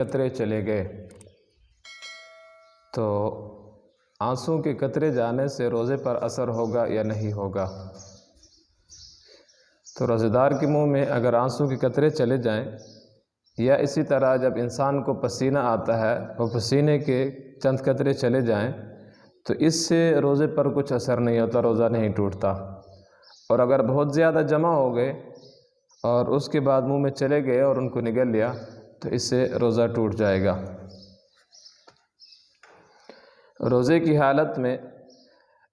قطرے چلے گئے تو آنسوں کے قطرے جانے سے روزے پر اثر ہوگا یا نہیں ہوگا؟ تو روزہ دار کے منہ میں اگر آنسوں کے قطرے چلے جائیں یا اسی طرح جب انسان کو پسینہ آتا ہے وہ پسینے کے چند قطرے چلے جائیں تو اس سے روزے پر کچھ اثر نہیں ہوتا، روزہ نہیں ٹوٹتا۔ اور اگر بہت زیادہ جمع ہو گئے اور اس کے بعد منہ میں چلے گئے اور ان کو نگل لیا تو اس سے روزہ ٹوٹ جائے گا۔ روزے کی حالت میں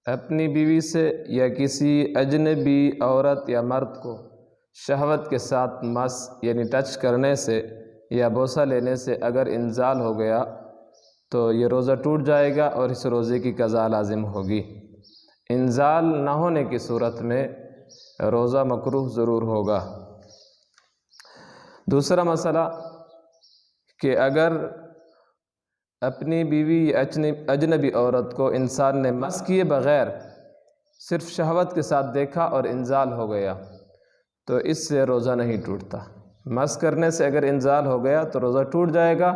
اپنی بیوی سے یا کسی اجنبی عورت یا مرد کو شہوت کے ساتھ مس یعنی ٹچ کرنے سے یا بوسہ لینے سے اگر انزال ہو گیا تو یہ روزہ ٹوٹ جائے گا اور اس روزے کی قضا لازم ہوگی۔ انزال نہ ہونے کی صورت میں روزہ مکروہ ضرور ہوگا۔ دوسرا مسئلہ کہ اگر اپنی بیوی یا اجنبی عورت کو انسان نے مس کیے بغیر صرف شہوت کے ساتھ دیکھا اور انزال ہو گیا تو اس سے روزہ نہیں ٹوٹتا۔ مس کرنے سے اگر انزال ہو گیا تو روزہ ٹوٹ جائے گا،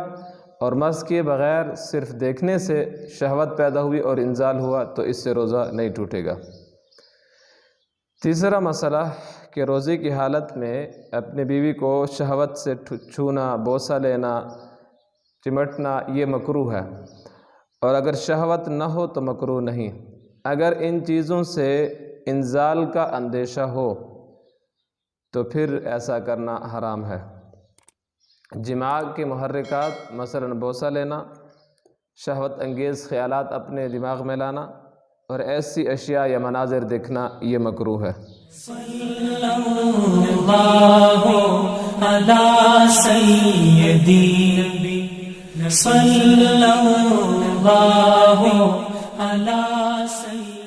اور مس کیے بغیر صرف دیکھنے سے شہوت پیدا ہوئی اور انزال ہوا تو اس سے روزہ نہیں ٹوٹے گا۔ تیسرا مسئلہ کہ روزے کی حالت میں اپنی بیوی کو شہوت سے چھونا، بوسہ لینا، چمٹنا یہ مکروہ ہے، اور اگر شہوت نہ ہو تو مکروہ نہیں۔ اگر ان چیزوں سے انزال کا اندیشہ ہو تو پھر ایسا کرنا حرام ہے۔ جماع کے محرکات مثلا بوسہ لینا، شہوت انگیز خیالات اپنے دماغ میں لانا اور ایسی اشیاء یا مناظر دیکھنا یہ مکروہ ہے۔ صلی اللہ علی سیدنا صلی اللہ علی سیدنا